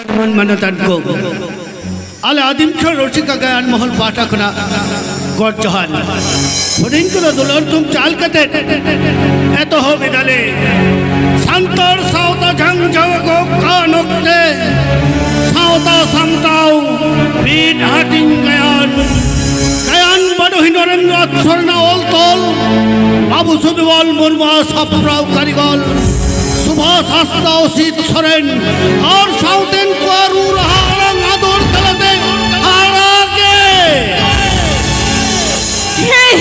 Manatan Go. Ala Adim Rosika and Mohol Patakana got Johan. Pudinka the Lordum Chalkate at the Hovidale Santor Sauta Jang Javago Kanokte Sauta Santau Beat Hatting Gayan Gayan Badu Hindoran Sorna All Tol Babu Sudiwal Murma Saprau Karigol Subhas Hastao Sit Soren or Southern Quarur Harang Ador Talate Harage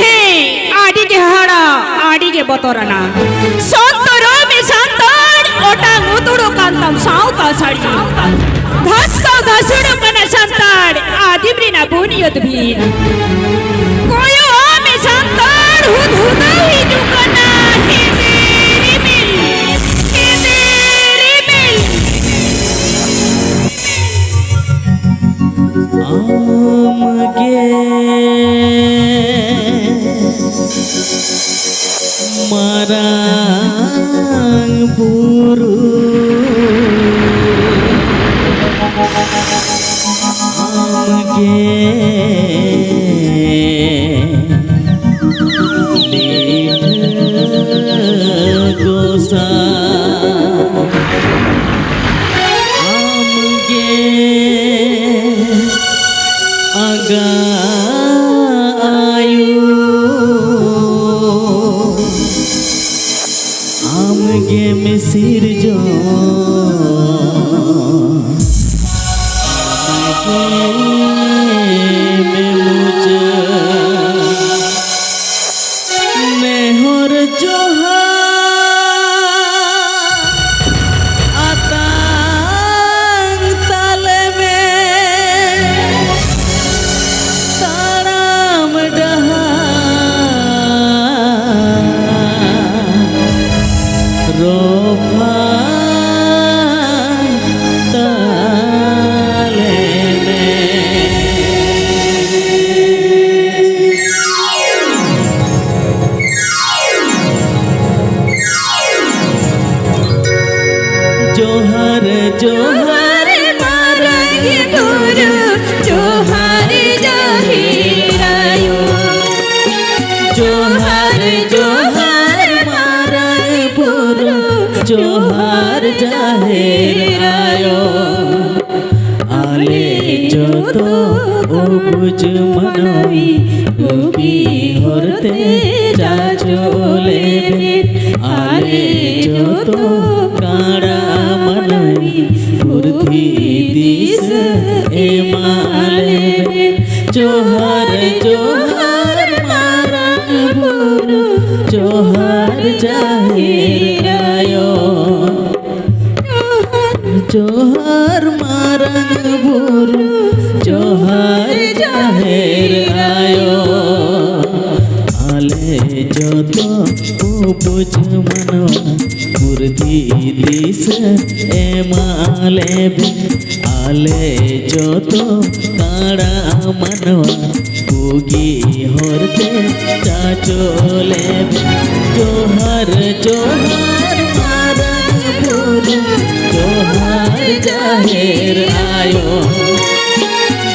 Hey, Adi Hara, Adi Botorana. Santoro me Santan, Ota Muturu Kantam, South Asari. Hasta Gasuru Kana Santar, Adibrina Bunio to be. Koyo me Santar, who do Kana, Marang buru amge lit gosa amge aga Amge me sirjo amge me muja mehor joha atang tale me taram daha Ropa taleme Johar Johar marang guru Johar jahirayu Johar Johar marang guru Johar jahirayo ale joto obuj manawi ubi horte jachole ale joto kara manawi furthi dis emale Johar Johar marang guru Johar jahirayo Johar marang guru Johar jahir ayo ale joto ubuj manwa murdi dis emale ale joto kara manwa ugi horte chachole Johar Johar marang guru Johar jahir ayo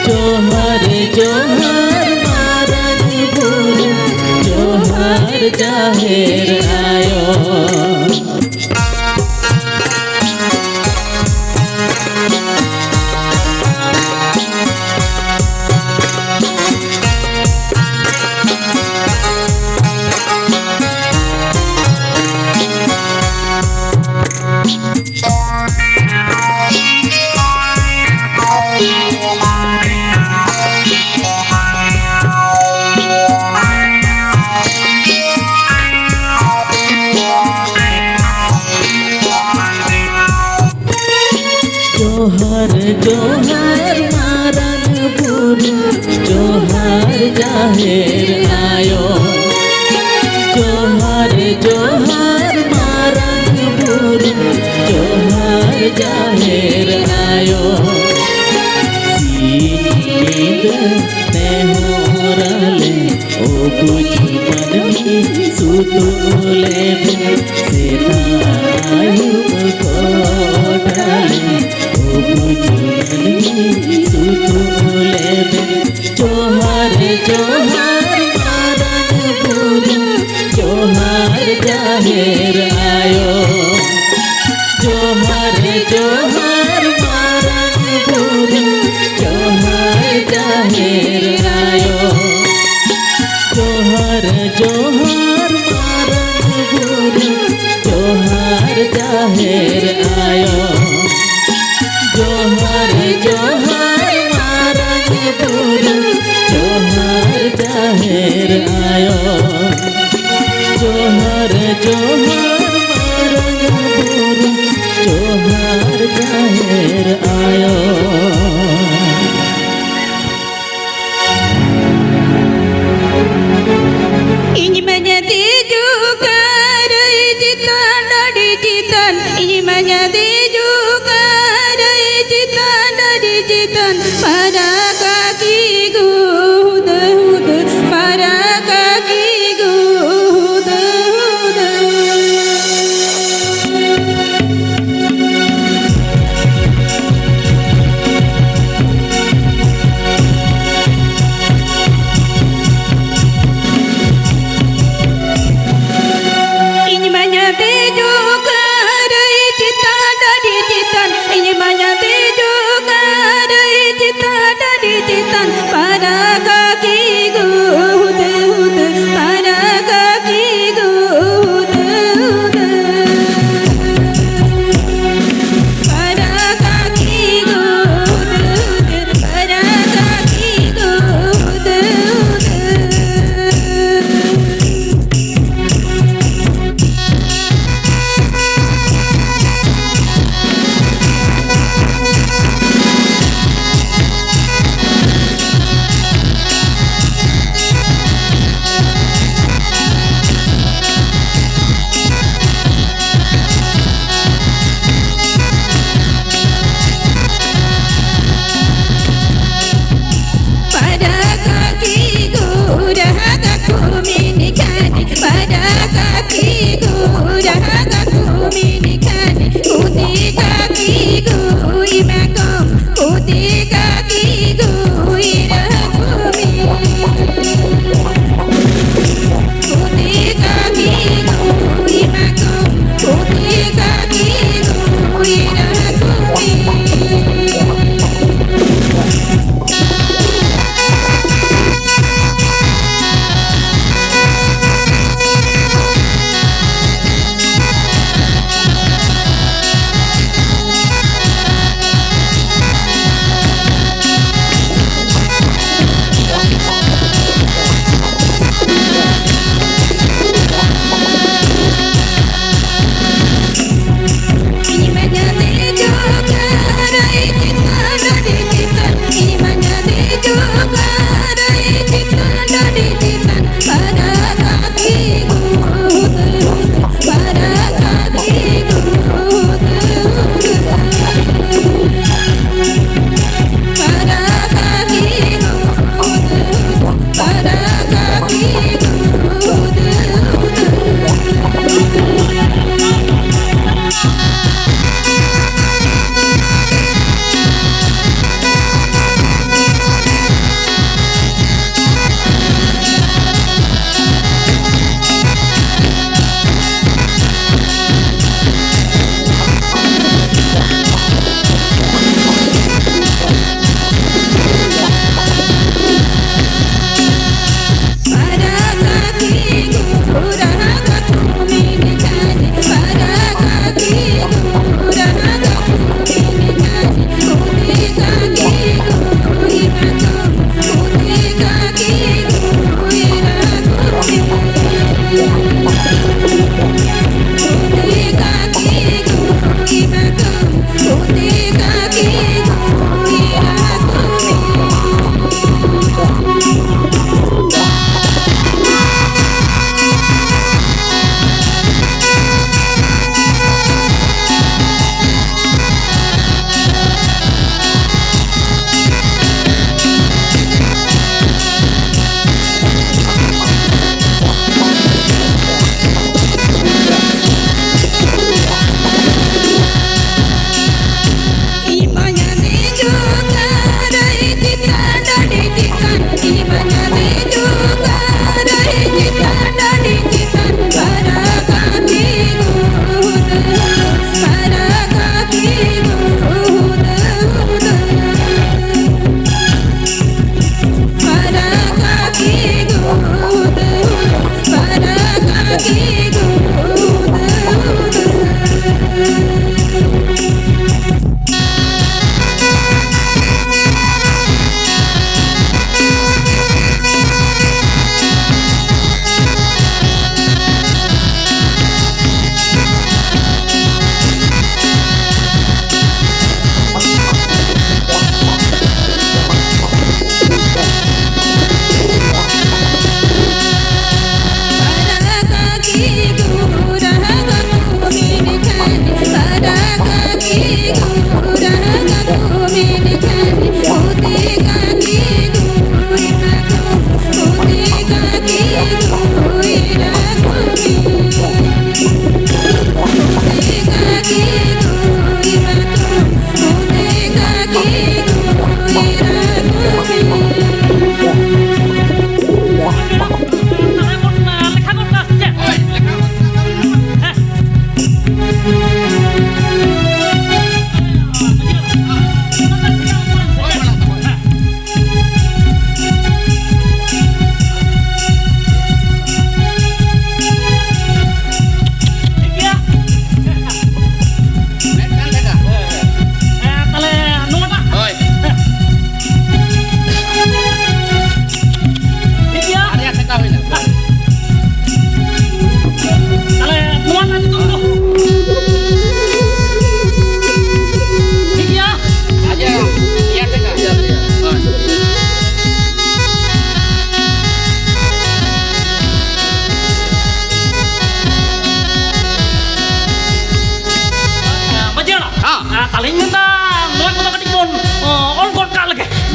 Johar Johar marang guru Johar jahir ayo Johar Johar marang guru Johar jahir ayo Johar Johar marang guru Johar jahir ayo Siid tehorale o buj manmi sutule seta ayu kodale o buj सुतुलेबे जोहार जोहार मारन गुरु जोहार जाहेर आयो जोहार जोहार मारन गुरु जोहार जाहेर आयो जोहार जोहार मारन गुरु जोहार जाहेर आयो जोहार जोहार मारन गुरु जोहार जाहेर आयो जोहार जोहार मारन गुरु जोहार जाहेर आयो Ini menjadi juga rejitan dari jitan. Ini menjadi juga rejitan dari jitan. Pada kaki guda guda, pada kaki guda guda.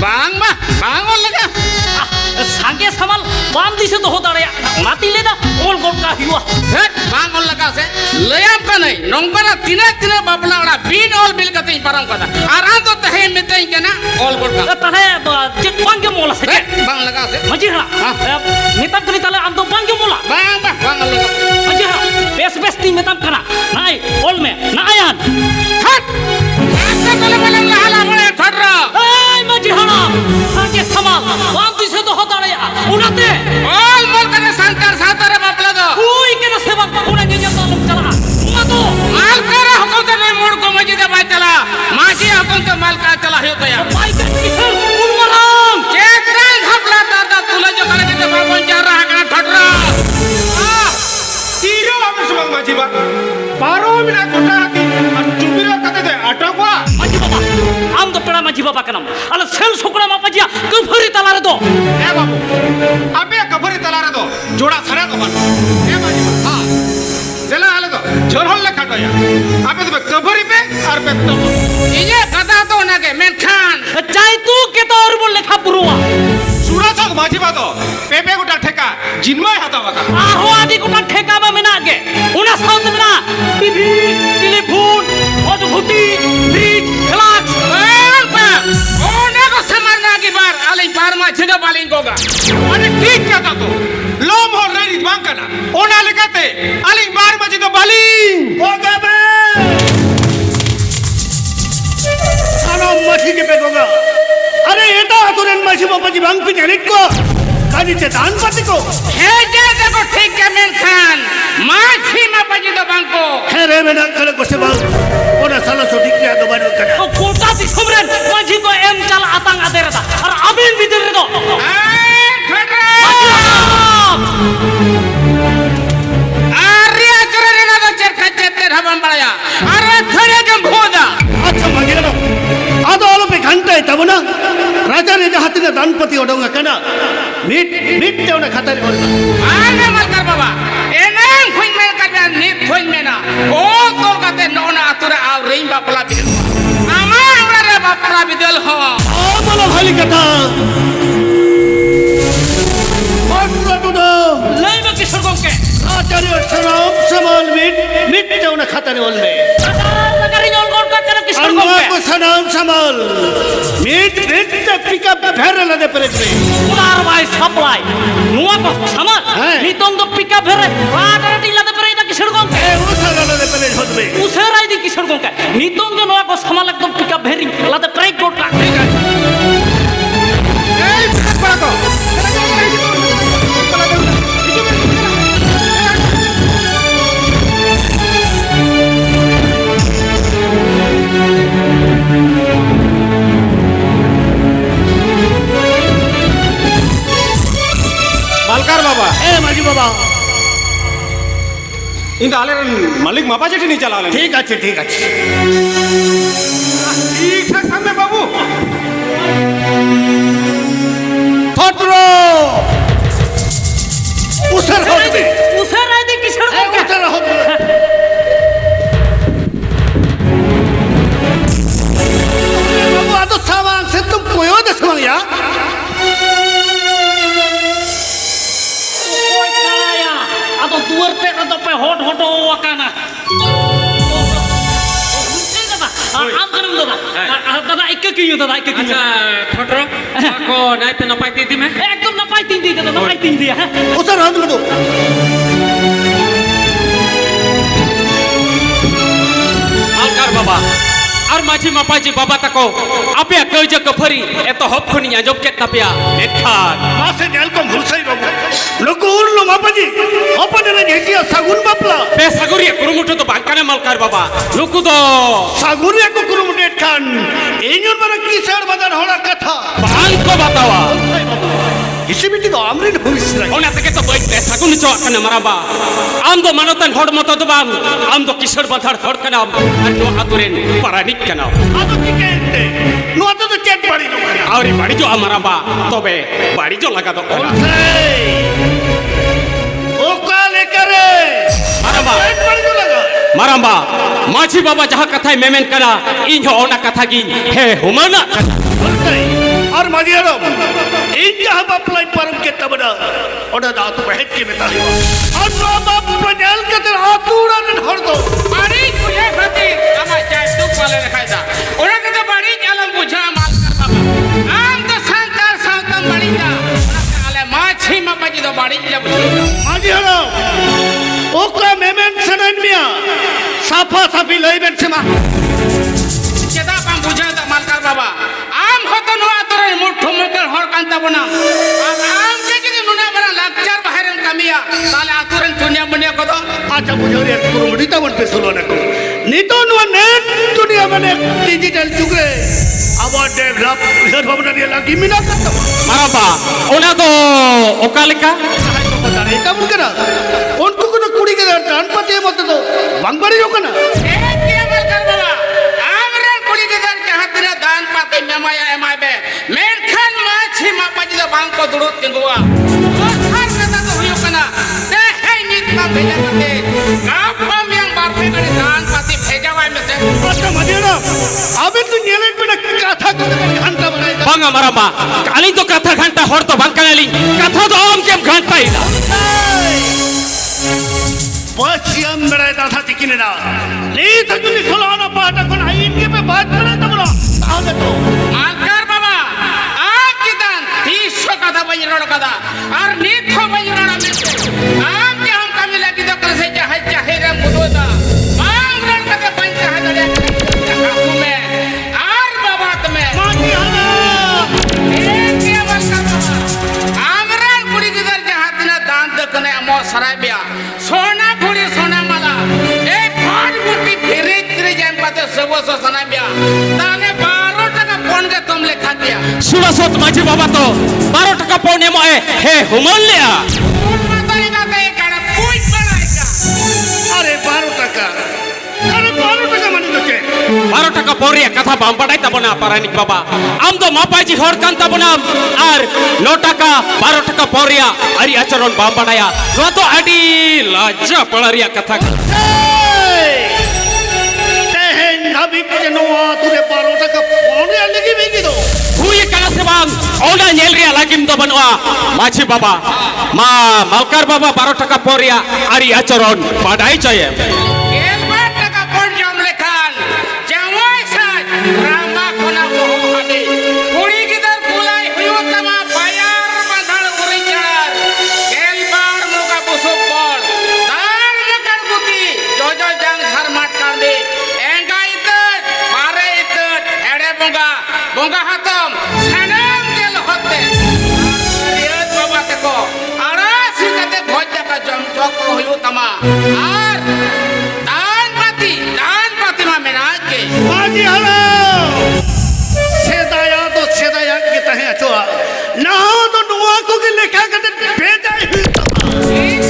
bang mah bang ol lega সাগে সামাল বাম দিছে তো হতারে মাতিলে না ওল গোলকা হিওয়া het bang ol lega se layam ka nai nongkana tina babla ora bin ol bil ka tin parang kata aran to tahe metai kana ol gol ka তাহে check বাঙ্গে মোলা সে het bang lega se মাঝি হালা মিতাম তুমি তাহলে আম তো বাঙ্গে মোলা bang ol lega মাঝি হালা বেশ বেশ তিন মিতাম কানা নাই ওল মে না Ayaan het asa kala malam la hala mole thadra এই মাঝি হালা সাগে সামাল বাম দিছে তো হতারে উনাতে ol mol kana santar satare babla do ওই কেন সেবা উনা নিয়ে যাও লোক চালা উনা তো mal kara hukum ta nei mur ko maji da bai chala maji hukum to mal ka chala hiyo taya বাইকে কিসের উনমারাম chetan hapla da tula jo kala jete babon jara kana thadra Tiro apa semua majiba? Baru mina kota hati, cubiro kata deh, atok wa. মাঝি বাবা আম তো পেড়া মাঝি বাবা কেন আলা sell শুকরা মাপাজিয়া কফরি তালারে তো Eh babu, apa ya kabari talara do? Joda sara do ban. Eh majiba, ha. Jela hale do, jorhol le khato ya. Apa tu kabari pe, ar pe to. iye kata to na ke men khan চাই তু কে তোর বল লেখা পুরুয়া Surah sok majiba do, pepe kota theka, jinmai hata waka. আহো আদি কোটা ঠেকাবা মেনা আগে উনা সাউথ মেনা টিভি টেলিফোন অদ্ভুতি fridge flask bang bang one ko samar na ki bar alai par ma chega balin koga Ane ठीक kata to. Lom hol rei bang kana. Ona lekate, aling bar maji do baling. ওকে বে সালাম মাছি কে বেগোগা আরে এটা আতুরেন মাছি বাবাজি ভাঙপি জানিত কো কাজিতে দান পাতি কো he je dekho thik ke men khan ma chi ma paji do bang ko হ্যাঁ রে বেনা করে বসে বল ওনা সালা সঠিক রে দবানো কাটা তো কোটা দি সমরেন মাঝি কো এম চাল আতাং আদের দা আর আবিন ভিতরে দো thadra Majhi arya chore na do cher khachete habam balaya are thore jam bhoda আচ্ছা মাগিরা না আদো অল্পে ঘন্টায় তব না রাজা রেজা হাতিনে দানপতি ওডঙ্গা কেনা মিট মিট তেও না খাতারে বলবা ane mal kar baba enang khoin men kar ya ni khoin mena o tol kate nona atura aw rein bapla bidel ama ora re bapla bidel ho ও বলো ভালি কথা অট্রটুদো লাইবা কিশোর গঙ্কে আচার্য সালাম সামাল মিট মিট তেও না খাতারে বলবে লাগারি জল গোলকা কেন কিশোর আল্লাহ গঙ্কে কো সালাম সামাল মিট মিট তে পিকআপ ভেরলা দে পড়বে উনার ভাই সাপ্লাই নুয়া কো সামাল হ্যাঁ। নিতং তো পিকা ভেরে রাডার টিলাতে পরে এটা কিশোর গঙ্কে এ উসালা দে পড়বে হবে উসেরাই দি কিশোর গঙ্কে নিতং তো নুয়া কো সামাল একদম পিকা ভেরি লাতে প্রাই গোটা Eh, para to. Malkar baba, এ মাঝি বাবা ini alen malik mapa jadi nih jalan. ঠিক আছে ঠিক আছে ठीक है सामने बाबू. ভদ্র উসার হবে উসেরাই দি কিশোর এ গঙ্কে উসার হবে বাবু আতো সামান সে তুম কোয়ো দে সামায়া ওই কায়া আতো দুয়ার পে আতো পে হট হট ওয়াকানা আম কারম দাদা দাদা ইকে কিউ দাদা ইকে Q thadra ko nai pe napai ti me একদম না পাই তিন দিয়ে দাদা না পাই তিন দিয়ে হ্যাঁ উসার হবে তো Alkar baba ar maji mapaji baba tako apya keuja kefari eto hop khuniya job ket tapya ekhat মাসে নেলকম হুলসাই বাবু লোক উড়লো মাপাজি অপনে না হেকিয়া সাগুন বাপলা pe saguria kurumutu to bangkana malkar baba nuku do সাগুরিয়া কুকুর মুটে খান এই নিয়ম মানে কিসের বাজার হওয়ার কথা bangko batawa হিসেবিটি তো আমরিন হইস না ona teke to boy pe sagun cho kana maraba am do manotan hod moto do bang am do kishor badhar hod kana ar no aturen paranik kana আদো কি কেনতে নোয়া তো চেক বাড়ি না auri bari jo amaraba tobe bari jo laga do kana ও কালে করে maraba check বাড়ি তো লাগা maramba maji baba jaha kathai memen kana inho ona katha gi he humana বলতাই আর माजी हरम इन जहां बापलाई परम के तबना ओडा दात बहत के बताली और नो बाप प्रजल के तेरा आतुरा ने हर दो बाड़ी तुझे खाती आमा चाय तू पाले रखायदा ओरा के तो बाड़ी आलम बुझा माल कर बाबा आम तो संतार सावतम बाड़ी जा ओरा के आले माछी मापाजी तो बाड़ी जा बुझा माजी हरम ओका मेमेन सनन मिया साफा साफी लई बेन सेमा चेदा पाम बुझा दा माल कर बाबा आम होतो नो आतरे मुठो मुकर हर कांता बना और आम के जदी नुना बना लाचार बाहरन कमिया ताले आतुरन दुनिया बनिया को तो अच्छा मुझे रे कुरुमडिता वन पे सुनो ने को नितो नो नेट दुनिया में डिजिटल जुग रे आवा डेवलप इधर भवना ने लगी मिना करता Maraba, ona to okalika? बता रहे तब उनका ना उनको को कुड़ी के दान पते मत तो बंगबड़ी हो का ना ए के माल कर बाबा आमरे कुड़ी के दर के हाथरा दान पाते मेमाया एमाय बे मेन खान माछी मापाजी दा बांग को दुड़ो तिंगुआ और हर कदा तो हुयो कना ते है नित का भेजा करते गाप yang बार पे करे दान पाती भेजा वाय में से अच्छा मजे ना अबे तू नीले पे कथा को घंटा बनाएगा Banga maraba, kali to katha ghanta hor to bangkangali, katha to om kem ghanta ida. पश्चिम मेरा दादा तिकिने ना नहीं तो तुझे सुलाना पाटा कौन है इनके पे बात करे तब ना आगे तो मालकार बाबा आप की दान 300 कदा बजरोड़ कदा और नीत हो बजरोड़ा में से आप के हम कमी लगी तो कल से चाहे रे मुदोदा मांग रण कदे पंच है दड़े काकू में और बाबा तुम्हें मांगी हला एक के मालकार बाबा आमरण कुड़ी की दर जहां तिना दान दकने अमो सराय बिया सोना कुड़ी सोना माला ए पांच बुटी फिरे तिरे जैन पाते सबो सो सना बिया ताने 12 टका फोन के तुम ले खा दिया Sudah sot maji baba to, baru taka pon emo he humon liya. Phone माता ने कहा ये काड़ा पूछ बनाएगा अरे 12 टका मानी तो के Baru taka poriya katha bampadai tabona paranik baba. Am to mapaji hor kan tabona ar no taka baru taka poriya ari acharon bampadaya. Lo to adi laja palariya katha. तहन नबी के नोआ तुरे 12 टका पौने लगी बेगी तो Huye kala sebang, ona nyelria lagim to banwa. Maji baba, malkar baba baru taka poriya ari acharon padai chaye. एक बार टका फोन जम लेखान जवाई साज रामा कोना को हदे कुड़ी की दर बुलाई हुयो तमा बाजार बंधन उरी चढ़ार केल बार मुका बुसो पड़ दान मकर बुती जो जंग घर माट कर दे एंगा इतत मारे इतत एड़े बोंगा हाथम सनम गेल होते रियत बाबा तको आरासी कते भोज का जम चौक हुयो तमा आर दान पाती मा मेनाज के माजी हला सेदाया के तहे अचोआ ना हो तो नोआ को के लेखा के भेजा ही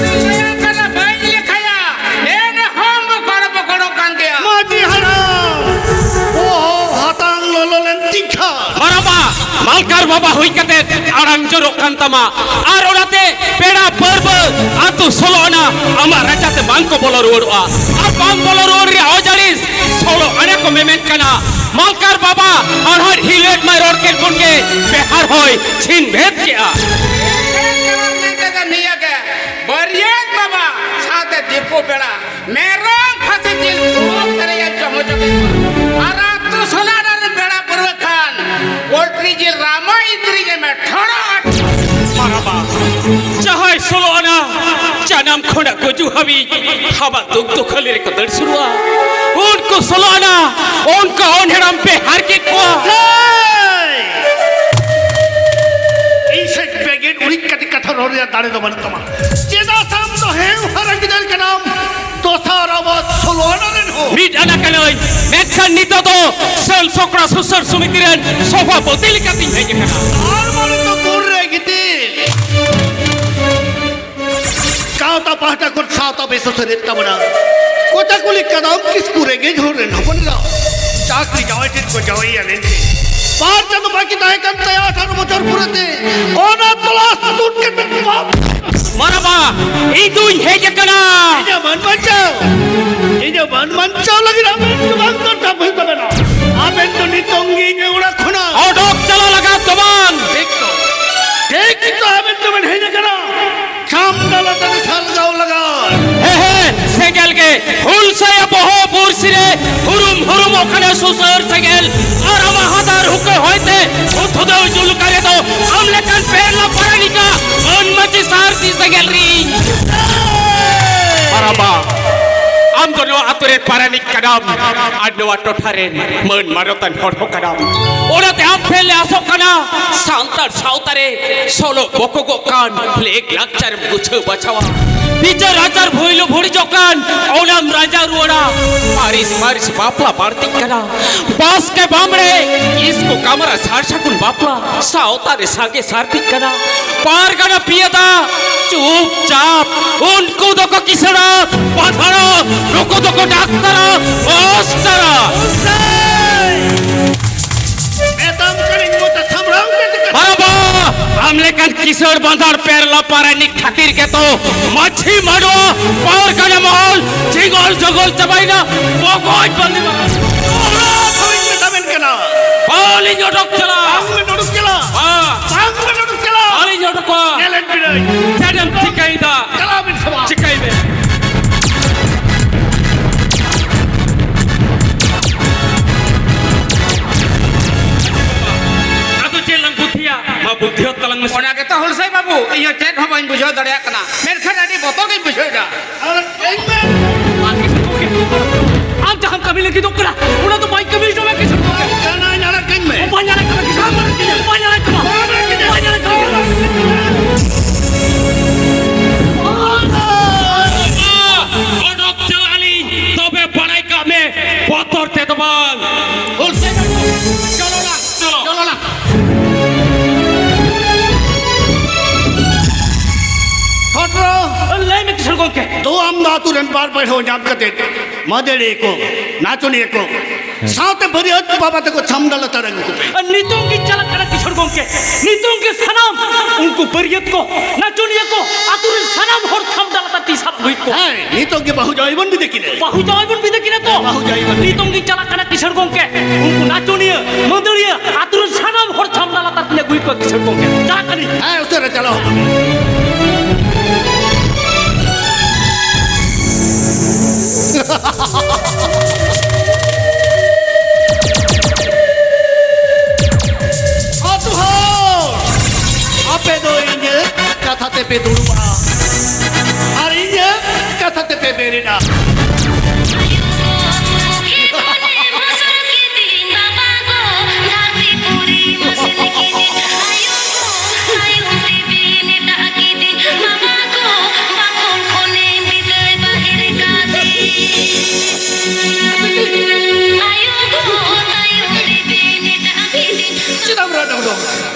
माजी हला ओ हातांग लोलन तिखा Maraba, malkar baba hui kate arang jorok kantama. Ar orate peda perbe atu solona ama rajate bangko bolor urua. Ar bang bolor uria ojaris solo ane ko memen kana. Malkar baba ar har hilet mai rod ke kunke behar hoy chin bhet kia. बरियात बाबा साथे दीपो बेड़ा मेरो फसे दिल खूब करे या जमो जमे आरात तो सोनार बेड़ा पूर्व खान पोल्ट्री जिल रामा इतरी के में ठड़ा Maraba, jahai solona janam khona kuju habi haba tuk tuk khalir ko dar surua. Unko solona unka onheram behar ke ko. इसे बेगेट उड़ी कट कठोर हो रहा दाड़े तो बनता मा जेदा साम तो है हरंग दल का नाम तो सारा बात सोलोना ने हो Mid anak kanoi, mekhan nito to sel sokra susar sumitiran sofa botil kating hai kana. और बोले तो कौन रहेगी ती कावता पहाटा कुछ सावता बेसो से रेता बना कोटा कुली कदम किस कुरेगे झोरे न बन रहा चाकरी जावे टिट को जावे या लेंगे पार चंद बाकी ताहे कम तैयार 18 बचर पूरे थे ओना तलाश टूट के बाप Maraba, itu hai kana. ये मन मंचाओ लगी ना मैं तो डबल तो बना आप तो नितोंगी ने उड़ा खुना Odok chala laga tomang. হুলসায়া বহ বুরসিরে হুরুম হুরুম ওখানে সুসর সেগেল আর আমার হাতার হুকে হইতে উঠুদেও জুলকারে তো আমলে কান পেরলা পারানিকা অনমতি সারতি সেগেল রি Maraba, am dono aturet paranik kadam, adno atotharen, men marotan horho kadam. Ora te am phele asok kana, santar sautare, solo boko kan, leg lakchar guchu bachawa. Bicar rajar bhoilo bhori jokan, onam raja ruora, maris bapla bartik kana. Bas ke bamre, isko kamara sarshakun bapla, sautare sage sartik kana. Par kana piyada, চুপচাপ উনকো দকো কিসরা পাথারা রোকো দকো ডাক্তারা ওস্তারা বেদম করিং মতে সামরাও বাবা আমলে কান কিশোর বাঁধার পেরলা পারানি খাতির কে তো মাছি মারো পাওয়ার কানে মহল জিগল জগল চাবাইনা বগজ বন্দি ওরা খাইন মেটাবেন কেন পালি জটক চলা আমলে নড়ুক গেলা হ্যাঁ আমলে নড়ুক গেলা পালি জটক গেলেন বিলাই চ্যাডম চিকাইদা কালাবেন সবা চিকাইবে बुद्धि तलंग में ओना के तो हुलसाई बाबू इयो चेक हबाइन बुझो दड़या कना मेर खडाडी बतो के बुझोइदा और एक में आप जहां कभी लगी तो करा उना तो बाइक कभी जो मैं किस जाना जाना किंग में पानी का किस पानी অডক চালালি তবে বাড়াই কামে পতরতে দবান हुलसे চলো না চলো चलो ना छोटरो ले में किस को के दो हम नातुरन बार बार हो जाम करते मदेड़े को नाचुनी को साथ भरियत बाबा को छमदल तरंग को नीतों की चला करा किशोर को के नीतों के सनाम उनको बरियत को नाचुनिया को आतुर सनाम और थम डालता ती सब हुई को है ये तो के बहु जाइबन भी देखी ले बाहु जाइबन भी देखिना तो बाहु जाइबन नीतों की चला करा किशोर को के उनको नाचुनिया मदुरिया आतुर सनाम और थम डालता ती हुई को किशोर को के चला करी है उसे चलो Ape do inye kata tepe durua, hari inye kata tepe berina.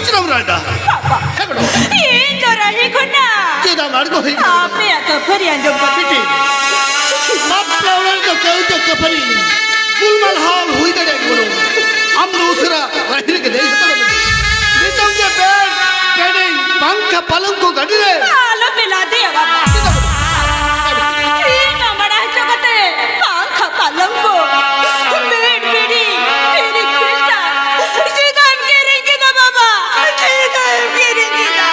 Cidam rada. Hego do. Indora hikuna. Cidam argo hi. Ape atau perian dong Piti. Maplaulan ko kau to kapari. Gulmal hal hui dade guru. Am dusra rahir ke dei hata bade. Nitam ke bed bedding pangka palang ko gadi re. Halo bela dia baba. Ini bada cakate. Pangka palangko. Bed bedi. Ini kita. Sidam kering kita baba. Sidam kering kita.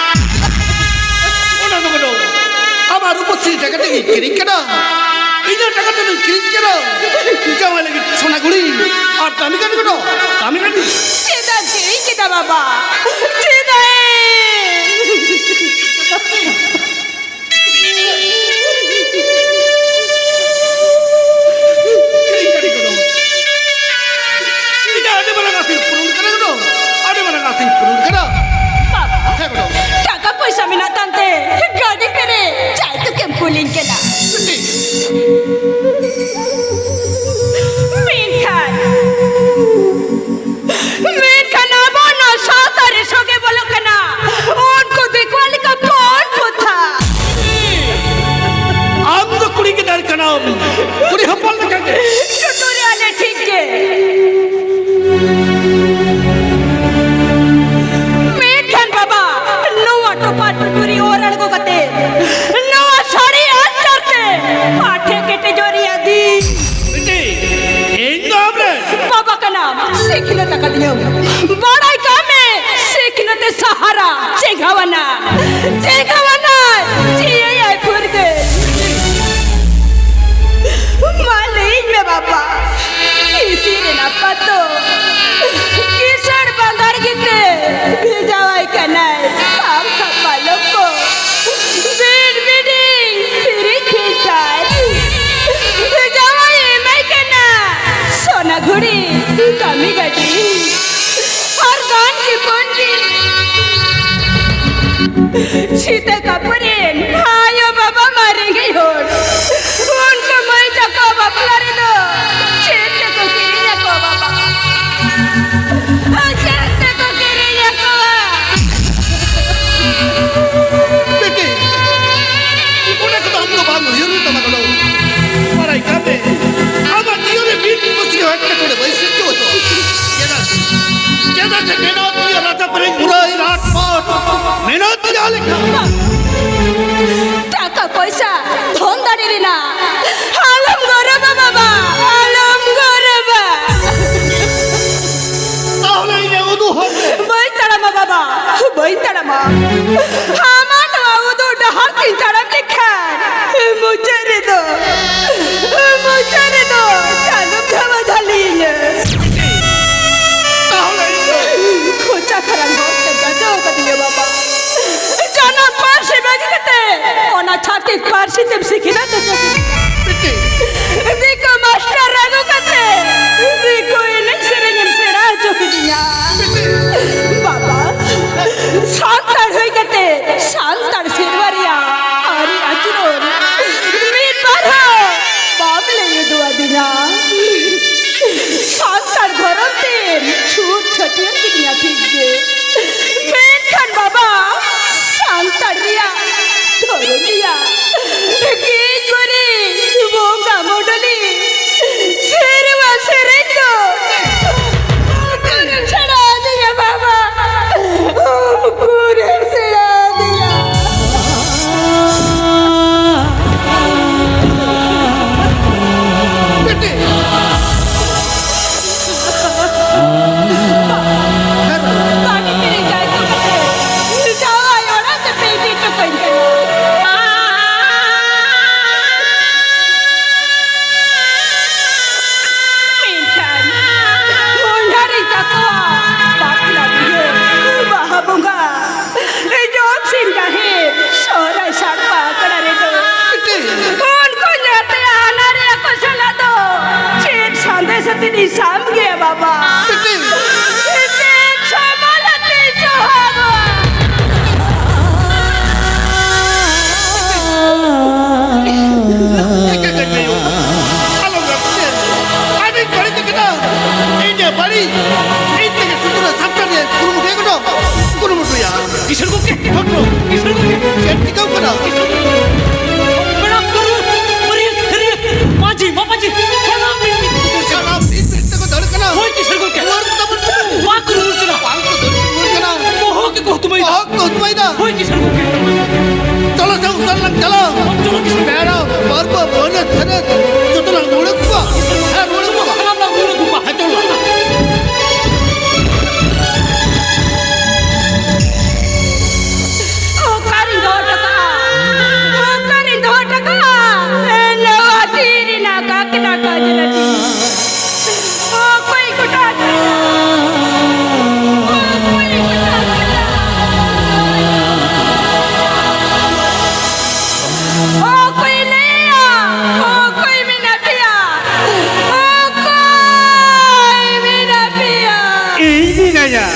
Ona no gado. Amar upasi jagate ki kering kada. Ina jagate ni kering kada. Jawa lagi sona guri. Ar tami kan gado. Tami kan. Sidam kering kita baba. Sidam. Kering kadi gado. Ina ade bala kasih purun kada gado. Ade bala kasih purun kada. Baba. Hego do. Taka paisa minatante. Gadi kere. Jai tu kem puling kena. Piti. Minkan abo na sautare soge bolo kena. Unko dekhwali ka pon potha. Am to kuri ke dar kanam. Kuri hapal na kage. Tuturi ale ठीक के. Minkan baba. Nuwa topat tuturi oral ko kate. Nuwa sari acharte. Paathe kete jori adi. Piti. Ingo amre. बाबा का नाम सीखने तक दियो बड़ाई काम है सीखने ते सहारा चेघावना चेघावना जिए ये फुर दे माले सीता का पुरेन आयो बाबा मारेंगे होड़ उनको मैं जको बाबा रे दो चेते को किरिया को बाबा चेते को किरिया को बेटी उन्हें कदम हमको बांध लो यूं तो मतलब मराई काटे अब दियो ने बीट कुछ हो के थोड़े वैसे क्यों तो जैसा से मेहनत किया राजा पर एक बुराई रात पात मेहनत किया लिखा টাকা পয়সা ধন দাঁড়িয়ে না আলম গরবা বাবা আলম গরবা তাহলে এই উদু হবে বই তাড়ামা বাবা বই তাড়ামা আমার উদু ডাহার তিন তাড়াম লেখা মুচারে দো চালু ধাবা ঝালিয়ে তাহলে খোঁচা খারাপ করতে গাজাও কাটিয়ে বাবা জানা পার্সি বাগিতে ওনা ছাতি পার্সি তেম শিখিনা তো চকি बेटी देखो मास्टर रागो कते देखो इन्हें सेरेंगम सेरा चौकी दिया बाबा शांतार होई कते शांतार शेरवारिया आरी अचरोन मीर बारा बाबले ये दुआ दिया शांतार घरम तेर छूट छटियन की दिया ठीक गे मेन खान बाबा शांतार दिया धरो दिया की करे बोंगा मोडली शेरवा शेरेंगो छड़ा दिया बाबा पूरे छड़ा दिया बेटी पानी मेरे जाए तो कते जावा योरा ते पेटी तो कहीं Minsan, mundari tako, bakla diye, bahabunga, job sin kahit, soray sakpa kadare do. Kon kon jate anare ako salado, chet sande satini samge baba. Chet samalati sohabo. Alam rakse ani bari te kita ini bari ini ke sutra sabta ne kurum deko do kurum tu ya Kishore গুপ্তে hotro Kishore গুপ্তে ketti kau kana प्रणाम करो मरियत खरियत माजी मामाजी प्रणाम मिली kana bit bit ko dhar kana होय किशोर Gupte war ta but वा करू उतना wal ko dhar kana मोह के को तुम्हें oh ko tumai da होय किशोर Gupte chalo sa usar lag chalo चलो किशोर bera barba bonus thane chutla noduk ko ha noduk ko प्रणाम ना गुरु गुपा है चलो O karin do taka, lewa tiri na kakita kajalati. O koi kuta, o koi leya, o koi minapia, o koi minapia. ini nanya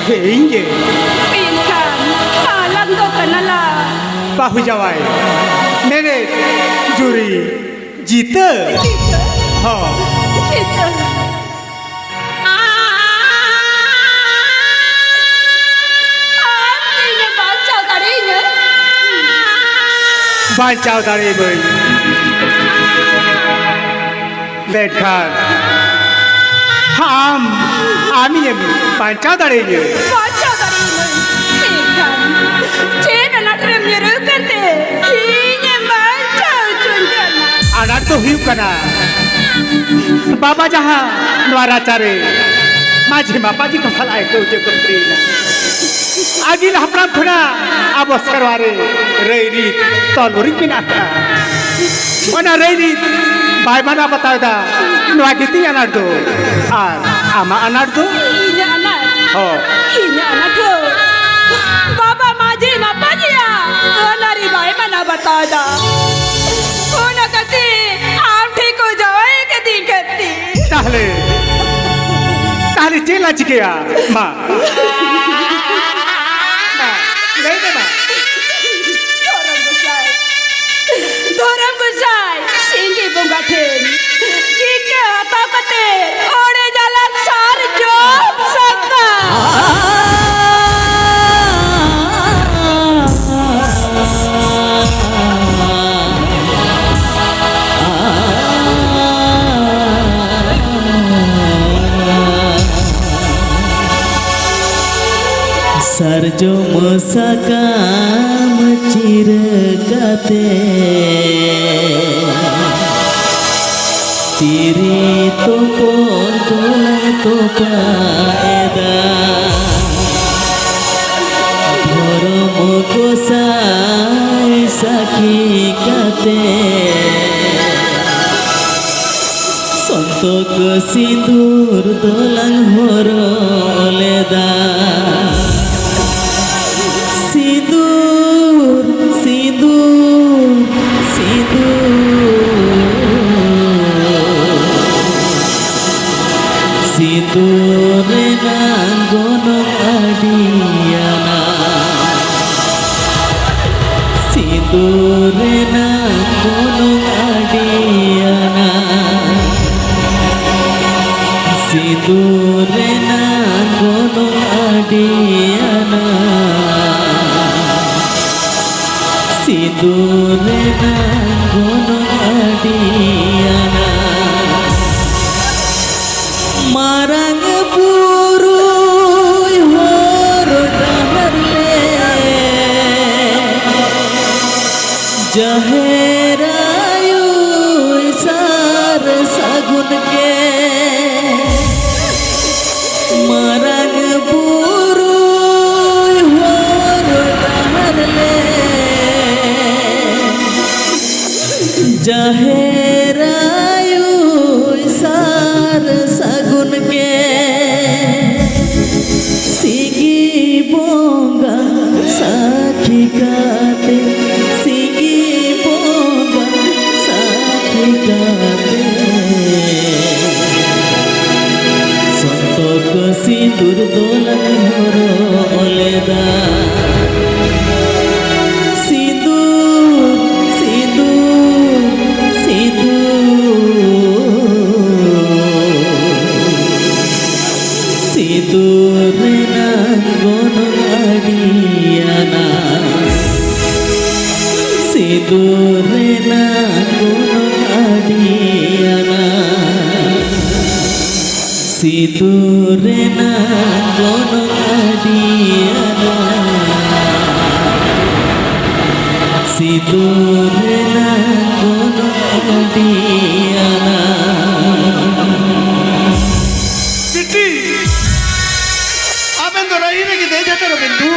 ini Pinkan, alam do kanala. bahu jawai nene juri jita ha Kita. Artinya baca tadinya. bancau dari boy lekhan ham ami em bancau dari ye Baca tadinya. Pinkan. Cina nadre miru kete. Inya baca junjana. anak tu hiu kana baba jaha nuara cari maji mapaji kasal ay ko je kutrina agil hapram khuna abos karware reini tolurik pinata ona reini bai mana batauda nuwa giti anardo ar ama anardo Inya anak. oh Inya anak tu. माझी मापाजिया नारी by मला बता दा कोण कती आप ठीक हो जाए के दी करती তাহলে তাহলে জেলা চিকেয়া মা नहीं दे मা Dorang besar, singgi bungatin. Jika atau kete, ore jalan sarjo sangka. Sarjo musakam cirkate tiri topon tolai topaeda dhormo gosai sakhi kate sontok sindur dolang horoleda Sidur, sidur, sidur Sidur nang gonong adiana Sidur nang gonong adiana Sidur nang gonong adiana Sidure nang gonong adiana marang buruy horo daharle jaherayu sar sagun ke marang buruy horo daharle jaherayu sar sagun ke sigi bonga sakhi kate sigi bonga sakhi kate sontok sindur dolan horo oleda Sidure nang gonong adiana Sidure nang gonong adiana Sidure nang gonong adiana Sidure nang gonong adiana बिट्टी आप तो रही नहीं कि दे जाते रहो बिंदु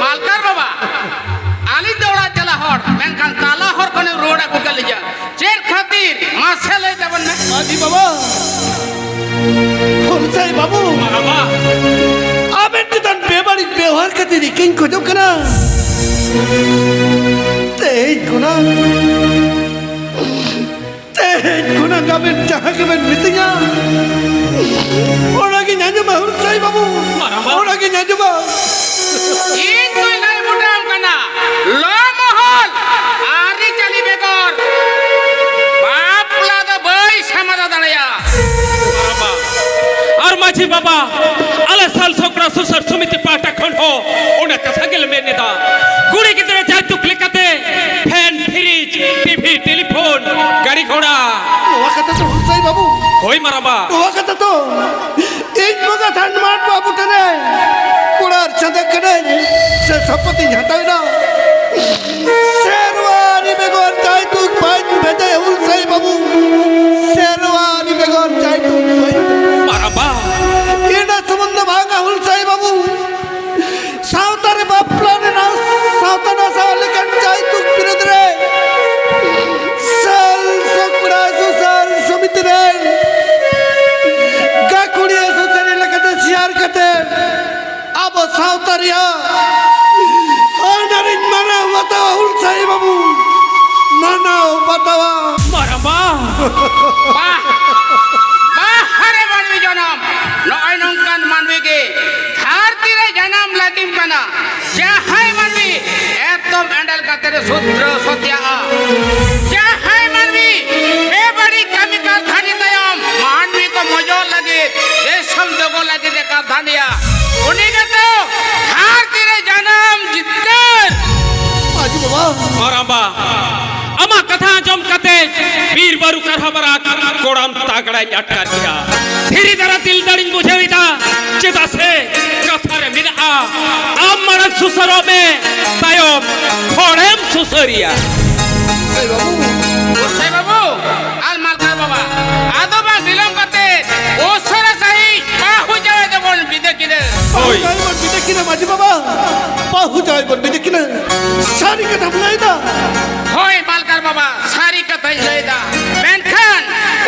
मालकार बाबा आली दौड़ा चला हर मेनखान ताला हर कने रोड को गल जा चेर खातिर मासे ले जबन में आजी बाबा होलसाई बाबू বাবা आप इतन बेबारी व्यवहार करते रही किंग को जो कना तेज गुना का बिन जहाँ के बिन मितिया ओरा की न्याजुबा होलसाई बाबू ओरा की न्याजुबा इन तो नहीं मुटाम कना लो महल आरी चली बेकर बाप ला तो बई समादा दड़या বাবা আর মাঝি বাবা আলে সাল সকরা সুসর সমিতি পাটা খন হো ওনা কথা গেল মেনে দা গুড়ি কি तरह जाय तुक लेकते फैन फ्रिज टीवी टेलीफोन गाड़ी घोड़ा ओवा कथा तो होलसाई बाबू होई माराबा ओवा कथा तो एक मगा ठंड मार बाबू तने कुड़ार चंदक करे से संपत्ति जाता ना शेरवानी बेगोर जाय तुक पांच भेजे होलसाई बाबू शेरवानी বাহ বাহ হারে মানবী জনম নয় নঙ্কান মানবীকে ধরতিরে জনম লাগিম কানা যাহাই মানবী একদম এন্ডাল কাতেরে সূত্র সতিয়া যাহাই মানবী এ বড়ি কেমিক্যাল ধানি দয়ম মানবী को मजो लगे देशम जगो लगे देखा धानिया उन्हीं के तो धरतिरे जन्म जितकर মাঝি বাবা মারাম্বা আমা কথা জম কাতে বীর বারু কার হবরা কোড়াম তাগড়াই আটকার দিয়া ধীরে ধীরে দিল দাড়িন বুঝেবিতা চেতা সে কথারে মিনা আমার সুসরো মে তায়ম খড়েম সুসরিয়া এই বাবু গোসাই বাবু আর মালকার বাবা আদবা নিলাম কাতে ওসরা চাই বাহু যায় দেবন বিদেকিরে ওই বিদে কিনা মাঝি বাবা বাহু যায় বল বিদে কিনা সারি কথা বলাই দা হয় মালকার বাবা সারি কথাই লইদা মেনখান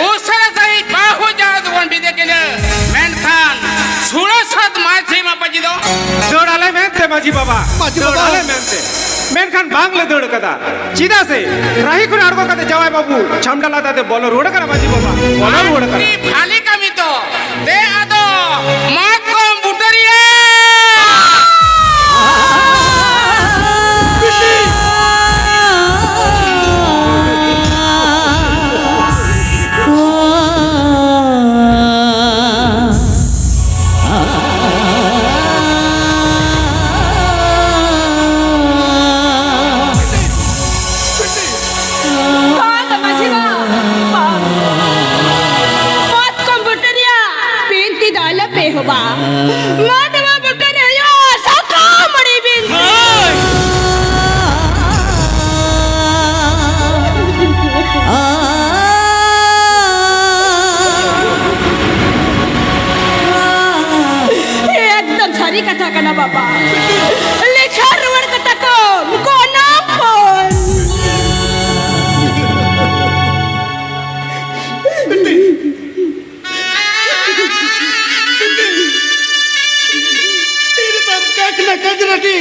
ওসরা চাই বাহু যায় দেবন বিদেকিরে মেনখান সুড়ো সাত মাঝে মাপাজি দো দৌড়ালে মেনতে মাঝি বাবা মাঝি বাবা। দৌড়ালে মেনতে মেনখান বাংলে দৌড় কথা চিদা সে রাহি করে আড়গো কাতে যাওয়াই বাবু ছামডালা দাতে বলো রোড করা মাঝি বাবা বলো রোড করা কি ভালি কামি তো দে আদো মাত কম বুটরিয়া Paano, Majima? Ba't komputernya? Binti dalam pehoba. Madama bukannya yo, saka mari binti. एकदम सारी कथा करना बाबा लेखा रुवर कथा को कोना पन तेरे तब काकना कजरटी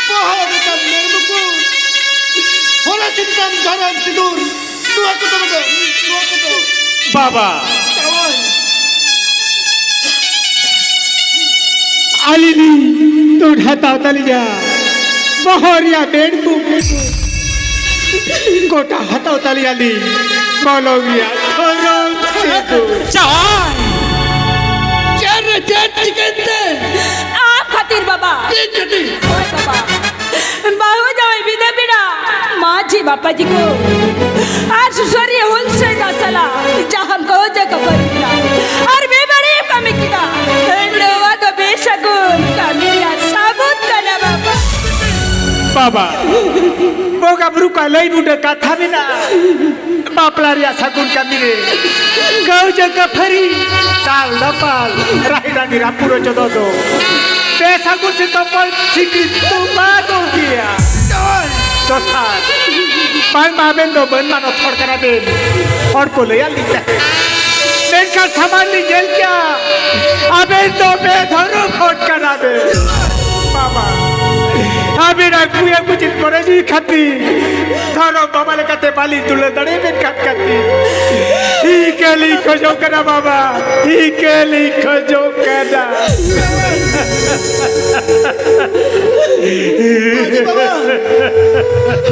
पहाड़ तब निर्मुकुट होला चिंतम धरम सिंदूर दुआ को तो বাবা चावल আলিনি তো ঢাতা তালিয়া বহরিয়া বেড়কু গোটা হাতাও তালিয়ালি মলবিয়া ধরম সেতু চাই चार चार चिकन दे आप खातिर बाबा तीन चटी ओए बाबा बाहु जाओ बिना बिना माँ जी बापा जी को आज सुसरी हुल से दसला जहाँ को जगह पर मिला और मैं बड़े कमी किया लोगा तो बेशगुन कमिया साबुत करना बाबा বাবা বোগা ব্রুকা লই বুডে কাথা বিনা বাপলারিয়া সাগুন কামিরে গাও জগা ফরি তাল লপাল রাহিদানি রাপুরো চদদো পেশাগুন সে কপল চিকি তুমা দো গিয়া তথা পাই মাবেন দো বন মানো থড় করা দেন और को ले लिखता है मेनका सामान ली जेल क्या अबे तो बेधरो फोट करा दे बाबा अबे ना कुया कुछ करे जी खाती धरो बाबा ले कहते बाली तुले दड़े में काट खाती ही के लिखो जो करा बाबा ही के लिखो जो करा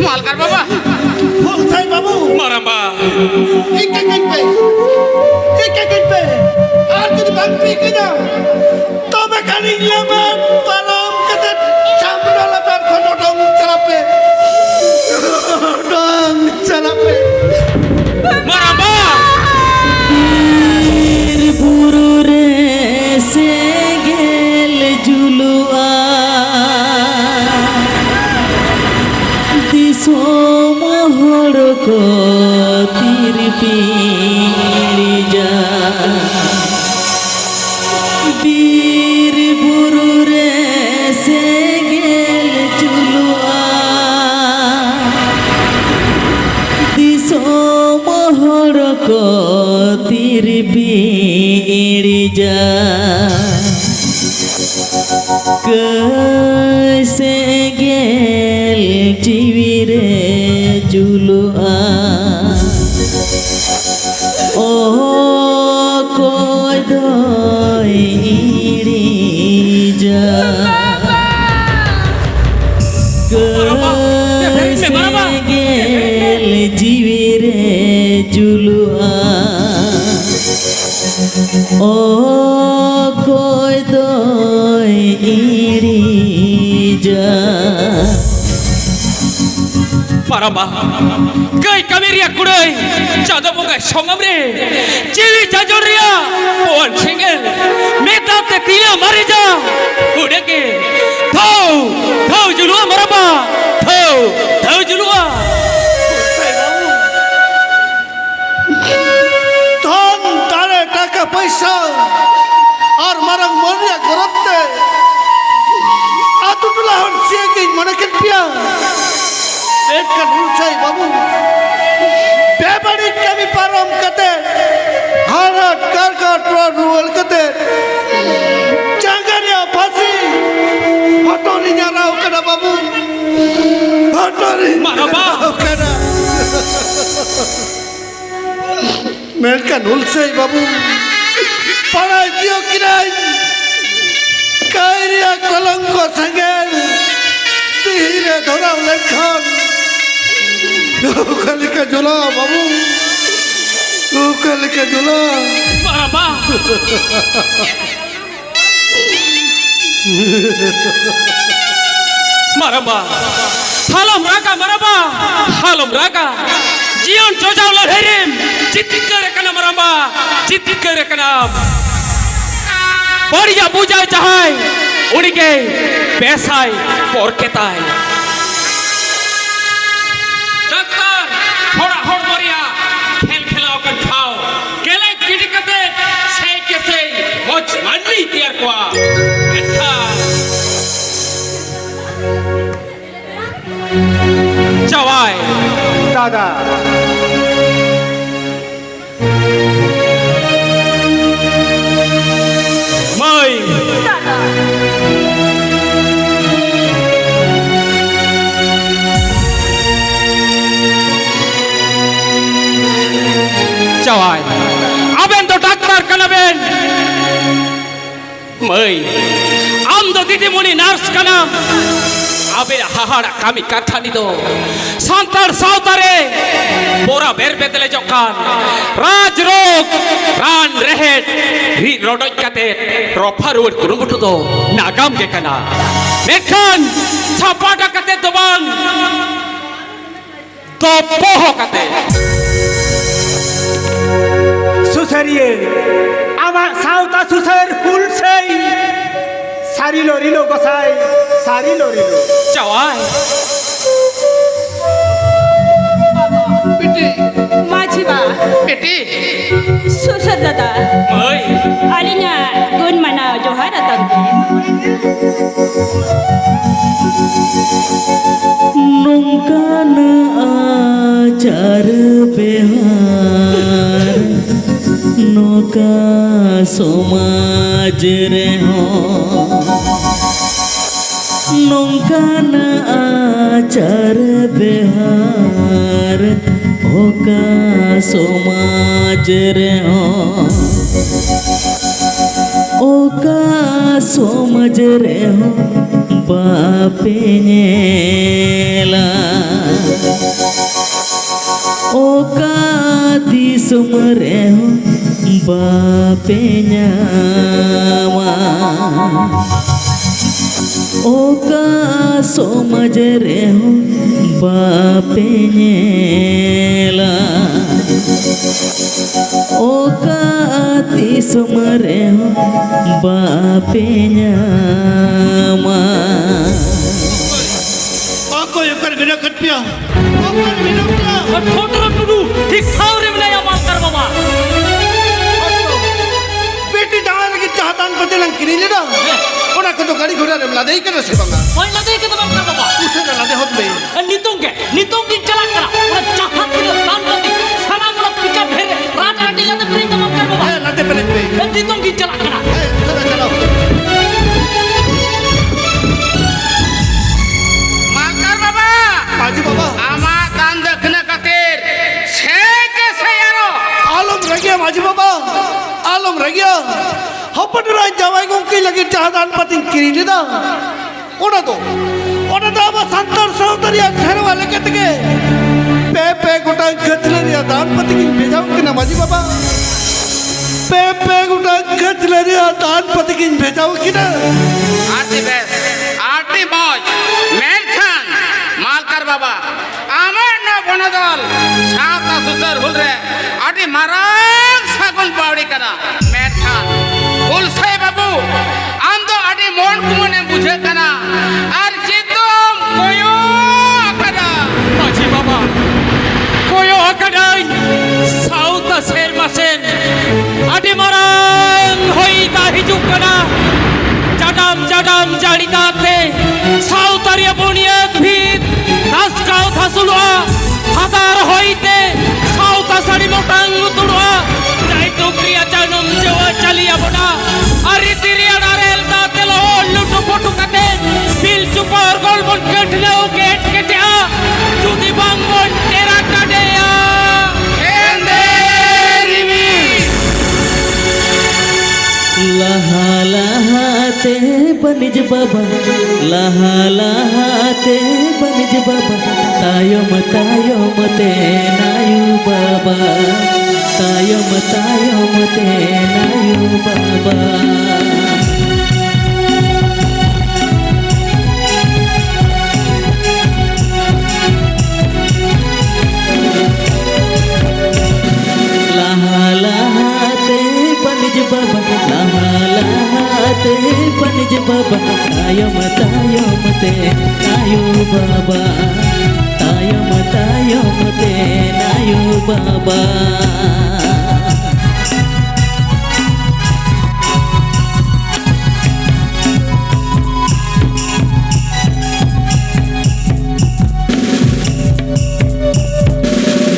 মালকার বাবা फूल साई बाबू মারাম্বা एक एक पे आज तेरी बात पी के ना तो मैं खानी लगा पालम कते चामड़ा पर खनो डंग चला पे মারাম্বা পুরু রে সে গেল জুলুয়া দিশো মোহর কতির পিড়ি যা বীর পুরু রে সে গেল জুলুয়া দিশো মোহর কতির পিড়ি যা कैसे गेल जीवी रे जुलुआ julu'a koy doi irija Maramba, kay kamiria kuday, jado bogay songamre, chili jajoria, puan single, meta te tiya marija, udah ke, thau julua maramba, thau julua. ধন তারে টাকা পয়সা আর মারাং মরিয়া করতে আতুটুলা হচ্ছে কি মনে কেপিয়া একটা নুলছাই বাবু বেবাড়ি কবি পারম কতে হারাট কারকাট রুয়াল কতে চাঙ্গারিয়া ফাসি হটরি জানাও কেনা বাবু হটরি মারাবা কেনা Melkan ulsay babu Paray diyo kinay Kairia kolongko sangel Dihire dhorao lekhan Ukalika jula babu Ukalika jula Maramba. Maramba. Halom raga maramba. Halom raga. Jion jojau ladherim. Jitikar ekana maramba. Jitikar ekana. Bariya bujai jahai. Unike besai porketai. Doctor, thora hor moria. Khel khelao kan khao. Kelai kidikate sei ke sei. Moch manli tiar kwa. Etha. Jawai. দাদা Mai. Jawai. Aben to doctor kanaben. Mai. Am do didimuni nurse kanam. Aben hahara kami kathani do. Santar sautare. Pora ber bedele jokan. Raj rog. Ran rehet. Ri rodoj kate. Roparur kurumutu do. Nagam ke kana. Mekhan. Sapata kate dobang. Topoho kate. সুসারিয়ে আমার সাউতা সুসার ফুল সেই সারি lauryl গোসাই সারি lauryl Jawai. माझी बा Peti. susah dada Mai. alinya gun mana johar datang nungkan ajar behar noka somaj reho nungkan ajar behar oka somaj reho oka somaj reho bapenyela oka disum reho bapenyama oka somaj reho bapenyela oka disum reho bapenyama Ako yung kargana katpiya Ako yung minapya Photo tudu ठीक ठाव रे बनाया माफ कर बाबा बेटी जाने लगी चाहतान पते लंग किरी लेना ओना को तो गाड़ी घोड़ा रे ला देई करे से बंगा मैं लदे के तमाम कर बाबा उसे ला दे होत बे नितों की चला करा और चाहत के दान कर दी सारा मुला पिका फेरे रात रात लदे फ्री तमाम कर बाबा ला दे पले बे नितों की चला करा चला चला Makar baba, बाजी बाबा ama kan dakhna katir, sei ke sayaro. आलम रह गया बाजी बाबा आलम रह गया हपट राज जावाई को की लगी चाहतान पति किरी लेना ओना तो अब संतर सौतरिया घर वाले कहते के पे पे गोटा गचले दान पति की पे गोटा खचले दान पति की भेजाओ कि ना आरती बेस आरती मौज मेनखान मालकार बाबा আমার না বনদল সাতা সুসর হুলরে আটি মারাং সাগুন বাউড়ি কানা মেনখান হুলসাই বাবু আন্দো আটি মন কুমনে বুঝে কানা আর চিতো কয়ো কানা মাঝি বাবা কয়ো কানাই সাউতা শের মাসেন আটি মারাং হইতা হিজুক কানা জাডাম জাডাম জাড়িতাতে সাউতারিয়া বনিয়াত ভিত নাসকাও থাসুলুয়া হাতার হইতে সাউতা সাড়ি মোটাং তুড়ুয়া যাইতো ক্রিয়া জানম জেওয়া চালিয়া বনা আরি তিরিয়া নারেল দাতে লো লুটু পটু কাতে বিল চুপার গলবন কেটলেও কেট কেটেয়া যদি বাঙ্গন টেরা কাটেয়া लहा लहाते बनिज बाबा लहा लहाते बनिज बाबा तायम तायम ते नायु बाबा तायम तायम ते नायु बाबा लहा लहाते बनिज बाबा लहा लहाते बनिज बाबा तायम तायम ते नायु बाबा तायम तायम ते नायु बाबा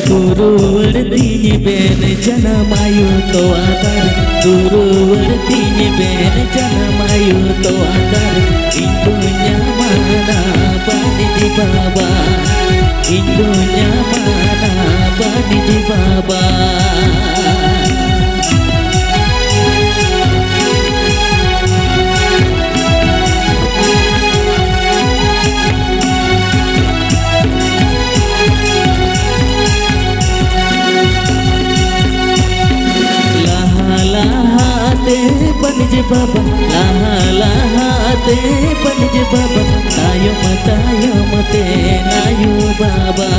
दूरवर्ती बेन जनमायु तो आधार दूरवर्ती बेन जनमायु तो आधार इंदुnya mana baniji baba इंदुnya mana baniji baba लहाते बनिज बाबा लहा लहाते बनिज बाबा तायम तायम ते नायु बाबा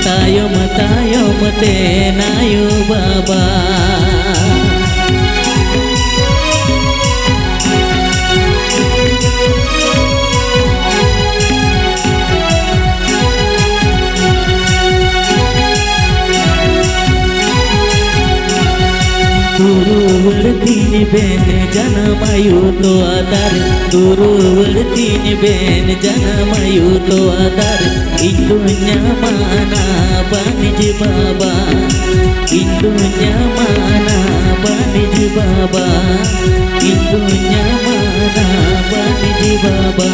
तायम तायम ते नायु बाबा दूरवर्ती बेन जनमायु तो आधार दूरवर्ती बेन जनमायु तो आधार इंदुnya mana baniji baba इंदुnya mana baniji baba इंदुnya mana baniji baba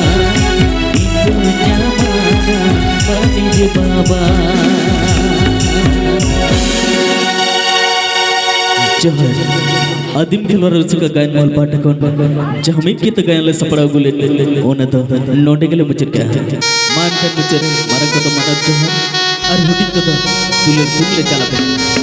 इंदुnya mana baniji baba आदिम खेलवार का गायन माल पाठ कौन जहाँ की तो गायन ले सपड़ा गुले ओना तो नोटे के लिए मुझे क्या मान कर मुझे मारा को तो माना जो है और हुडी को तो तुले चला पे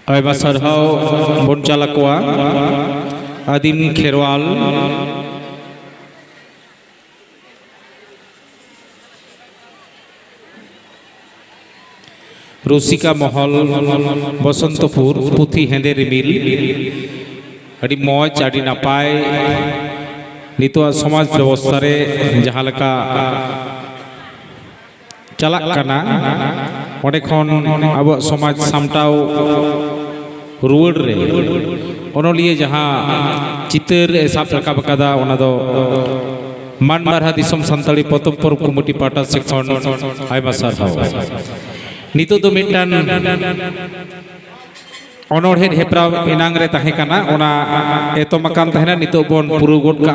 Ayba sarhau boncalakwa adim kherwal Rasika মহল বসন্তপুর পুঁথি হেঁদে রিমিল আড়ি মজ আড়ি নাপায় নিতোয়া সমাজ ব্যবস্থা রে যাহা লেকা চালাক কানা অনেক আবো সমাজ সামটাও রুয়াड़ রে অনলিয়ে যাহা চিতর সাব রাকাব কাদা ওনা দো মান মারহা দিসম সান্তালি প্রথম পর্ব কমিটি পাটা সেকশন আইমা সারহাও নিতো তো মিটান অনড়হের হেপ্রাও এনাং রে তাহে কানা ওনা এতো মাকান তাহেনা নিতো বন পুরো গোট কা